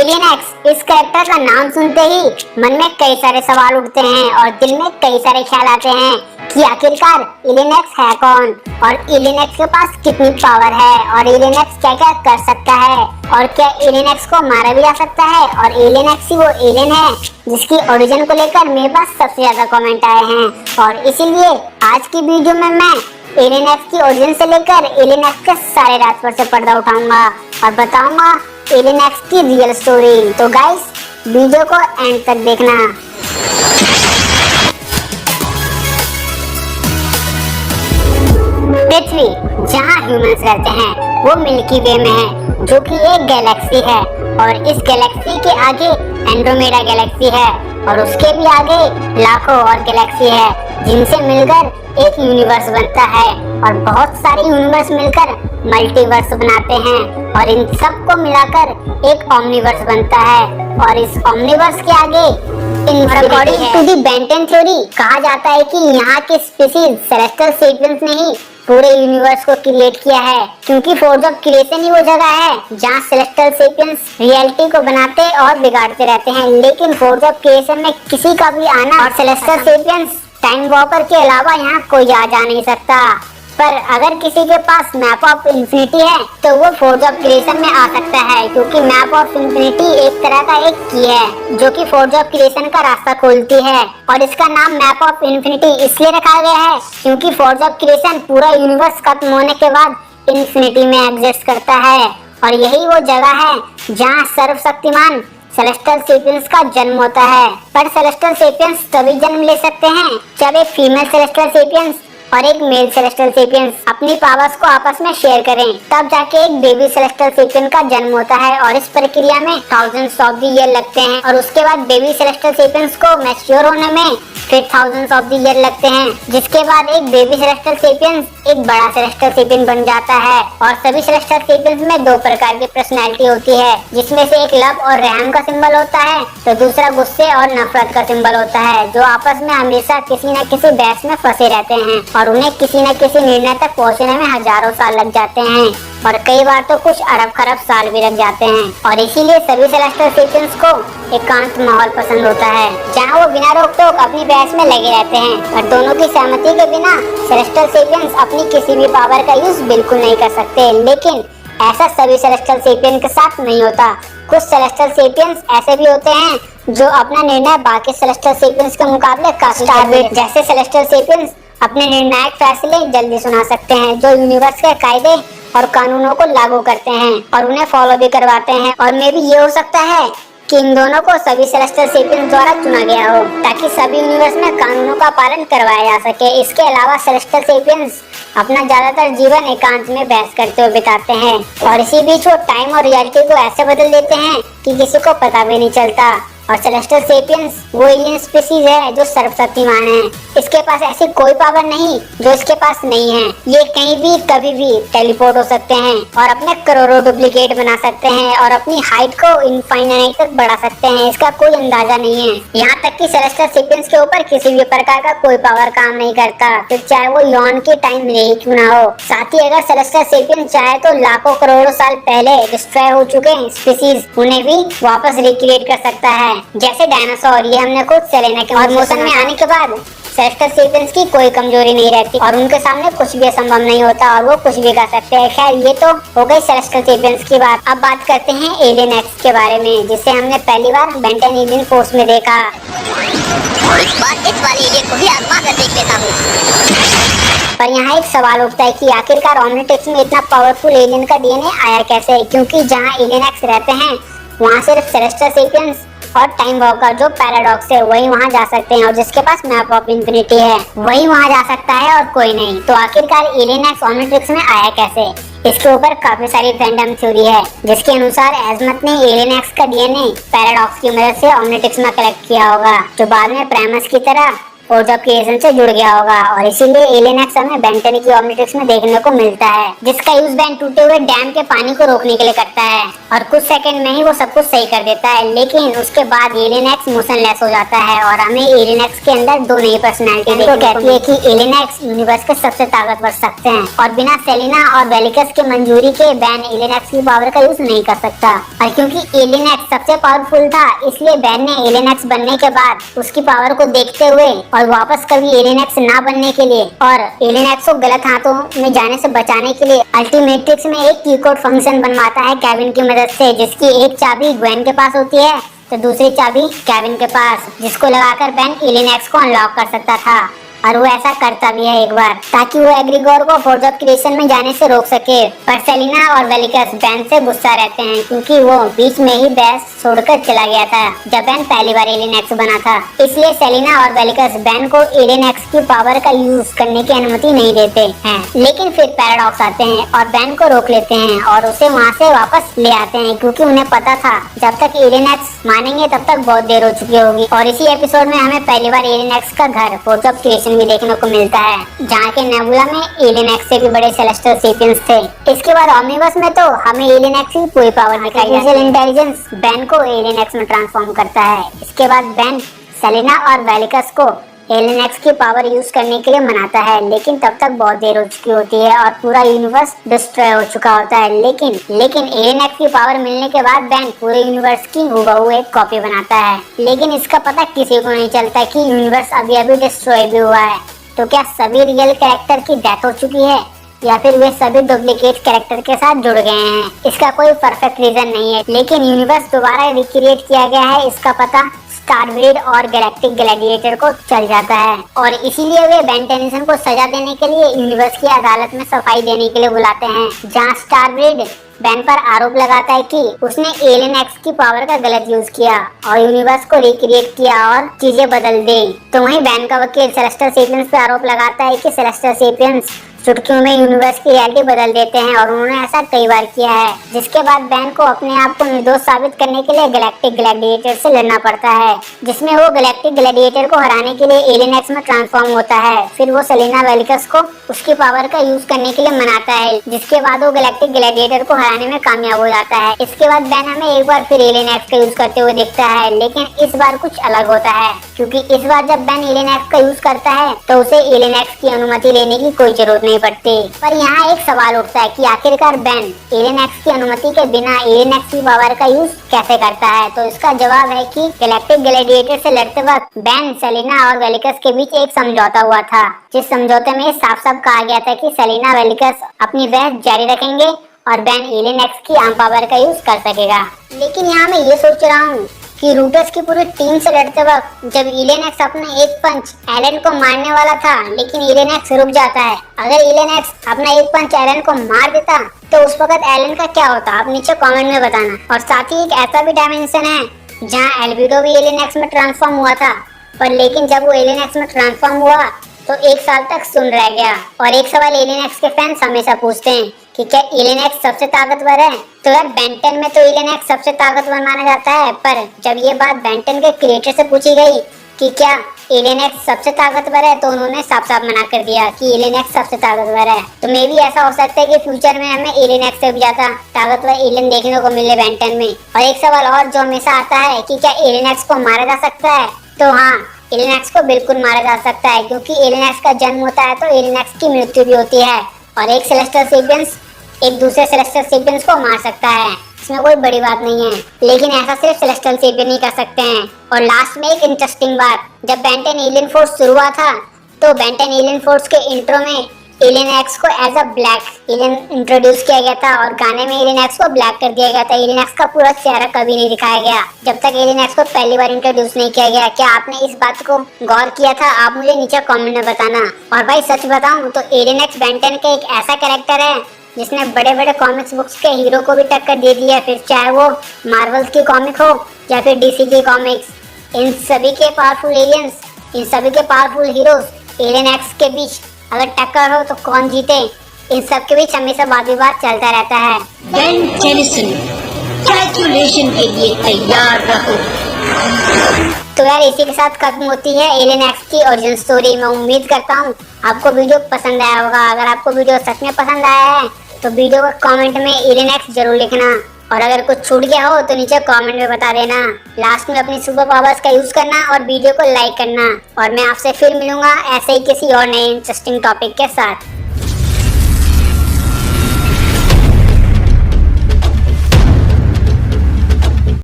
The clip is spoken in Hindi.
एलियन एक्स इस कैरेक्टर का नाम सुनते ही मन में कई सारे सवाल उठते हैं और दिल में कई सारे ख्याल आते हैं कि आखिरकार एलियन एक्स है कौन और एलियन एक्स के पास कितनी पावर है और एलियन एक्स क्या क्या कर सकता है और क्या एलियन एक्स को मारा भी जा सकता है और एलियन एक्स ही वो एलियन है जिसकी ओरिजिन को लेकर मेरे पास सबसे ज्यादा कमेंट आए हैं। और इसीलिए आज की वीडियो में मैं एलियन एक्स की ओरिजिन से लेकर एलियन एक्स के सारे राज पर से पर्दा उठाऊंगा और बताऊंगा एलियन एक्स की रियल स्टोरी। तो गाइस वीडियो को एंड तक देखना। पृथ्वी जहाँ ह्यूमंस रहते हैं वो मिल्की वे में है जो कि एक गैलेक्सी है और इस गैलेक्सी के आगे एंड्रोमेडा गैलेक्सी है और उसके भी आगे लाखों और गैलेक्सी है जिनसे मिलकर एक यूनिवर्स बनता है और बहुत सारे यूनिवर्स मिलकर मल्टीवर्स बनाते हैं और इन सब को मिलाकर एक ओमनीवर्स बनता है और इस ओमनीवर्स के आगे according to the Ben Ten theory कहा जाता है कि यहाँ के स्पीशीज सेलेस्टियल सेपियंस ने ही पूरे यूनिवर्स को क्रिएट किया है क्योंकि फोर्ज ऑफ क्रिएशन ही वो जगह है जहाँ सेलेस्टियल सेपियंस रियलिटी को बनाते और बिगाड़ते रहते हैं। लेकिन फोर्ज ऑफ क्रिएशन में किसी का भी आना और सेलेस्टियल सेपियंस टाइम वॉकर के अलावा यहाँ कोई आ जा नहीं सकता। पर अगर किसी के पास मैप ऑफ इंफिनिटी है तो वो फोर्ज ऑफ क्रिएशन में आ सकता है क्योंकि मैप ऑफ इंफिनिटी एक तरह का एक की है जो कि फोर्ज ऑफ क्रिएशन का रास्ता खोलती है और इसका नाम मैप ऑफ इंफिनिटी इसलिए रखा गया है क्योंकि फोर्ज ऑफ क्रिएशन पूरा यूनिवर्स खत्म होने के बाद इंफिनिटी में एग्जिस्ट करता है और यही वो जगह है जहाँ सर्वशक्तिमान सेलेस्टियल सेपियंस का जन्म होता है। पर सेलेस्टियल सेपियंस तभी जन्म ले सकते हैं जब एक फीमेल सेलेस्टियल सेपियंस और एक मेल सेलेस्टियल सेपियंस अपनी पावर्स को आपस में शेयर करें, तब जाके एक बेबी सेलेस्टियल सेपियन का जन्म होता है और इस प्रक्रिया में थाउजेंड्स ऑफ द ईयर लगते हैं और उसके बाद बेबी सेलेस्टियल सेपियंस को मैच्योर होने में फिर थाउजेंड्स ऑफ द ईयर लगते हैं जिसके बाद एक बेबी सेलेस्टियल सेपियंस एक बड़ा सेलेस्टियल सेपियन बन जाता है। और सभी सेलेस्टियल सेपियंस में दो प्रकार की पर्सनैलिटी होती है जिसमें से एक लव और रहम का सिंबल होता है तो दूसरा गुस्से और नफरत का सिंबल होता है जो आपस में हमेशा किसी न किसी बहस में फंसे रहते हैं और उन्हें किसी न किसी निर्णय तक पहुंचने में हजारों साल लग जाते हैं और कई बार तो कुछ अरब खरब साल भी लग जाते हैं। और इसीलिए सभी सेलेस्टियल सेपियंस को एकांत माहौल पसंद होता है जहां वो बिना रोक टोक अपनी बहस में लगे रहते हैं और दोनों की सहमति के बिना सेलेस्टियल सेपियंस अपनी किसी भी पावर का यूज बिल्कुल नहीं कर सकते। लेकिन ऐसा सभी सेलेस्टियल सेपियन के साथ नहीं होता। कुछ सेलेस्टियल सेपियंस ऐसे भी होते हैं जो अपना निर्णय बाकी सेलेस्टियल सेपियंस के मुकाबले काफी टारगेट जैसे सेलेस्टियल सेपियंस अपने निर्णायक फैसले जल्दी सुना सकते हैं जो यूनिवर्स के कायदे और कानूनों को लागू करते हैं और उन्हें फॉलो भी करवाते हैं। और मे भी ये हो सकता है कि इन दोनों को सभी सेलेस्टियल सेपियंस द्वारा चुना गया हो ताकि सभी यूनिवर्स में कानूनों का पालन करवाया जा सके। इसके अलावा सेलेस्टियल सेपियंस अपना ज्यादातर जीवन एकांत में बहस करते हुए बिताते हैं और इसी बीच वो टाइम और रियलिटी को ऐसे बदल देते हैं कि किसी को पता भी नहीं चलता। और सेलेस्टियल सेपियंस वो एलियन स्पीशीज है जो सर्वशक्तिमान है। इसके पास ऐसी कोई पावर नहीं जो इसके पास नहीं है। ये कहीं भी कभी भी टेलीपोर्ट हो सकते हैं और अपने करोड़ों डुप्लीकेट बना सकते हैं और अपनी हाइट को इनफाइनाइट तक बढ़ा सकते हैं। इसका कोई अंदाजा नहीं है। यहाँ तक कि सेलेस्टियल सेपियंस के ऊपर किसी भी प्रकार का कोई पावर काम नहीं करता फिर चाहे वो यौन के टाइम ले ही क्यों ना हो। साथ ही अगर सेलेस्टियल सेपियंस चाहे तो लाखों करोड़ों साल पहले डिस्ट्रॉय हो चुके स्पीशीज उन्हें भी वापस रिक्रिएट कर सकता है जैसे डायनासोर। ये हमने खुद सेलेना के मोशन में आने के बाद सेलेस्टियल सेपियंस की कोई कमजोरी नहीं रहती और उनके सामने कुछ भी असंभव नहीं होता और वो कुछ भी कर सकते हैं। खैर ये तो हो गई सेलेस्टियल सेपियंस की बात। अब बात करते हैं एलियन एक्स के बारे में जिसे हमने पहली बार बेंटन एलियन फोर्स में देखा। इस वाले एलियन को भी आजमा कर देख लेता हूँ। पर यहाँ एक सवाल उठता है कि आखिरकार ओमनीट्रिक्स में इतना पावरफुल एलियन का डीएनए आया कैसे, क्योंकि जहाँ एलियन एक्स रहते हैं वहाँ सिर्फ सेलेस्टियल सेपियंस और टाइम वॉकर जो पैराडॉक्स है वही वहाँ जा सकते हैं और जिसके पास मैप ऑफ इंफिनिटी है वही वहाँ जा सकता है और कोई नहीं। तो आखिरकार एलियन एक्स ओमनीट्रिक्स में आया कैसे, इसके ऊपर काफी सारी फैंडम थ्योरी है जिसके अनुसार एजमत ने एलियन एक्स का डीएनए पैराडॉक्स की मदद से ओमनीट्रिक्स में कलेक्ट किया होगा जो बाद में प्राइमस की तरह फोर्ज ऑफ क्रिएशन से जुड़ गया होगा और इसीलिए एलियन एक्स हमें बेन 10 की ओमनिट्रिक्स में देखने को मिलता है, जिसका यूज बेन टूटे हुए डैम के पानी को रोकने के लिए करता है और कुछ सेकंड में ही वो सब कुछ सही कर देता है। लेकिन उसके बाद एलियन एक्स मोशनलेस हो जाता है और हमें एलियन एक्स के अंदर दो नई पर्सनैलिटी देखने को कहती है कि एलियन एक्स यूनिवर्स के सबसे ताकतवर शख्स हैं और बिना सेलिना और वेलिकस के मंजूरी के बेन एलियन एक्स की पावर का यूज नहीं कर सकता। और क्योंकि एलियन एक्स सबसे पावरफुल था, इसलिए बेन ने एलियन एक्स बनने के बाद उसकी पावर को देखते हुए और वापस कभी एलियन एक्स ना बनने के लिए और एलियन एक्स को गलत हाथों में जाने से बचाने के लिए अल्टीमेट्रिक्स में एक की कोड फंक्शन बनवाता है केविन की मदद से, जिसकी एक चाबी ग्वेन के पास होती है तो दूसरी चाबी केविन के पास, जिसको लगाकर बेन एलियन एक्स को अनलॉक कर सकता था। और वो ऐसा करता भी है एक बार, ताकि वो एग्रीगोर को फोर्ज ऑफ क्रिएशन में जाने से रोक सके। पर सेलिना और वेलिकस बेन से गुस्सा रहते हैं क्योंकि वो बीच में ही बेस छोड़कर चला गया था जब बेन पहली बार एलियन एक्स बना था। इसलिए सेलिना और वेलिकस बेन को एलियन एक्स की पावर का यूज करने की अनुमति नहीं देते हैं। लेकिन फिर पैराडॉक्स आते हैं और बेन को रोक लेते हैं और उसे वहाँ से वापस ले आते हैं, क्योंकि उन्हें पता था जब तक एलियन एक्स मानेंगे तब तक बहुत देर हो चुकी होगी। और इसी एपिसोड में हमें पहली बार एलियन एक्स का घर फोर्ज ऑफ क्रिएशन भी देखने को मिलता है, जहाँ के नेबुला में एलियन एक्स से भी बड़े सेलेस्टियल सेपियंस थे। इसके बाद ओमनिवर्स में तो हमें एलियन एक्स की पूरी पावर दिखाई जाती है। इंटेलिजेंस बेन को एलियन एक्स में ट्रांसफॉर्म करता है। इसके बाद बेन सेलिना और वेलिकस को एलियन एक्स की पावर यूज करने के लिए मनाता है, लेकिन तब तक बहुत देर हो चुकी होती है और पूरा यूनिवर्स डिस्ट्रॉय हो चुका होता है। लेकिन एलियन एक्स की पावर मिलने के बाद बेन पूरे यूनिवर्स की हूबहू एक कॉपी बनाता है। लेकिन इसका पता किसी को नहीं चलता कि यूनिवर्स अभी डिस्ट्रॉय भी हुआ है। तो क्या सभी रियल कैरेक्टर की डेथ हो चुकी है या फिर वे सभी डुप्लीकेट कैरेक्टर के साथ जुड़ गए हैं? इसका कोई परफेक्ट रीजन नहीं है, लेकिन यूनिवर्स दोबारा रिक्रिएट किया गया है, इसका पता स्टारब्रीड और गैलेक्टिक ग्लैडिएटर को चल जाता है। और इसीलिए वे बेन टेनिसन को सजा देने के लिए यूनिवर्स की अदालत में सफाई देने के लिए बुलाते हैं, जहां स्टारब्रीड बेन पर आरोप लगाता है कि उसने एलियन एक्स की पावर का गलत यूज किया और यूनिवर्स को रिक्रिएट किया और चीजें बदल दी। तो वहीं बेन का वकील सेलेस्टियल सेपियंस पे आरोप लगाता है कि सेलेस्टियल सेपियंस चुटकियों में यूनिवर्स की रियलिटी बदल देते हैं और उन्होंने ऐसा कई बार किया है, जिसके बाद बेन को अपने आप को निर्दोष साबित करने के लिए गैलेक्टिक ग्लैडिएटर से लड़ना पड़ता है, जिसमें वो गैलेक्टिक ग्लैडिएटर को हराने के लिए एलियन एक्स में ट्रांसफॉर्म होता है। फिर वो सेलिना वेलिकस को उसकी पावर का यूज करने के लिए मनाता है, जिसके बाद वो गैलेक्टिक ग्लैडिएटर को हराने में कामयाब हो जाता है। इसके बाद बेन हमें एक बार फिर एलियन एक्स का यूज करते हुए दिखता है, लेकिन इस बार कुछ अलग होता है, क्योंकि इस बार जब बेन एलियन एक्स का यूज करता है तो उसे एलियन एक्स की अनुमति लेने की कोई जरूरत नहीं पड़ती। पर यहाँ एक सवाल उठता है कि आखिरकार बेन एलियन एक्स की अनुमति के बिना एलियन एक्स की पावर का यूज कैसे करता है? तो इसका जवाब है कि गैलेक्टिक ग्लैडिएटर से लड़ते वक्त बेन, सेलिना और वेलिकस के बीच एक समझौता हुआ था, जिस समझौते में साफ साफ कहा गया था कि सेलिना वेलिकस अपनी बहस जारी रखेंगे और बेन एलियन एक्स की आम पावर का यूज कर सकेगा। लेकिन यहाँ मैं ये सोच रहा हूँ कि रूटर्स की पूरी टीम से लड़ते वक्त जब एलियन एक्स अपना एक पंच एलन को मारने वाला था, लेकिन एलियन एक्स रुक जाता है। अगर एलियन एक्स अपना एक पंच एलन को मार देता तो उस वक्त एलन का क्या होता? आप नीचे कमेंट में बताना। और साथ ही एक ऐसा भी डायमेंशन है जहाँ एल्बिडो भी एलियन एक्स में ट्रांसफॉर्म हुआ था, पर लेकिन जब वो एलियन एक्स में ट्रांसफॉर्म हुआ तो एक साल तक सुन रह गया। और एक सवाल एलियन एक्स के फैंस हमेशा पूछते हैं कि क्या एलियन एक्स सबसे ताकतवर है? तो यार बेन 10 में तो एलियन एक्स सबसे ताकतवर माना जाता है, पर जब ये बात बेन 10 के क्रिएटर से पूछी गई कि क्या एलियन एक्स सबसे ताकतवर है, तो उन्होंने साफ साफ मना कर दिया कि एलियन एक्स सबसे ताकतवर है। तो मे भी ऐसा हो सकता है कि फ्यूचर में हमें एलियन एक्स से भी ज्यादा ताकतवर एलियन देखने को मिले बेन 10 में। और एक सवाल और जो हमेशा आता है कि क्या एलियन एक्स को मारा जा सकता है? तो हाँ, एलियन एक्स को बिल्कुल मारा जा सकता है, क्योंकि एलियन एक्स का जन्म होता है तो एलियन एक्स की मृत्यु भी होती है और एक सेलेस्टियल सेपियंस एक दूसरे सेलेस्टियल सेपियंस को मार सकता है, इसमें कोई बड़ी बात नहीं है। लेकिन ऐसा सिर्फ सेलेस्टियल सेपियन ही कर सकते हैं। और लास्ट में एक इंटरेस्टिंग बात, जब बेन 10 एलियन फोर्स शुरू हुआ था तो बेन 10 एलियन फोर्स के इंट्रो में एलियन एक्स को as a black alien introduce किया गया था और गाने में एलियन एक्स को ब्लैक कर दिया गया था। एलियन एक्स का पूरा चेहरा कभी नहीं दिखाया गया जब तक एलियन एक्स को पहली बार इंट्रोड्यूस नहीं किया गया। क्या आपने इस बात को गौर किया था? आप मुझे नीचे कमेंट में बताना। और भाई सच बताऊं तो एलियन एक्स बेन 10 का एक ऐसा कैरेक्टर है जिसने बड़े बड़े कॉमिक्स बुक्स के हीरो को भी टक्कर दे दी है, फिर चाहे वो मार्वल्स की कॉमिक हो या फिर डीसी की कॉमिक्स। इन सभी के पावरफुल एलियंस, इन सभी के पावरफुल हीरोज एलियन एक्स के बीच अगर टक्कर हो तो कौन जीते, इन सब के बीच हमेशा वाद विवाद चलता रहता है। बेन टेनिसन कैलकुलेशन के लिए तैयार रहो। तो यार इसी के साथ खत्म होती है एलियन एक्स की ओरिजिन स्टोरी। मैं उम्मीद करता हूँ आपको वीडियो पसंद आया होगा। अगर आपको वीडियो सच में पसंद आया है तो वीडियो को कमेंट में एलियन एक्स जरूर लिखना, और अगर कुछ छूट गया हो तो नीचे कमेंट में बता देना। लास्ट में अपनी सुपर पावर्स का यूज करना और वीडियो को लाइक करना, और मैं आपसे फिर मिलूंगा ऐसे ही किसी और नए इंटरेस्टिंग टॉपिक के साथ।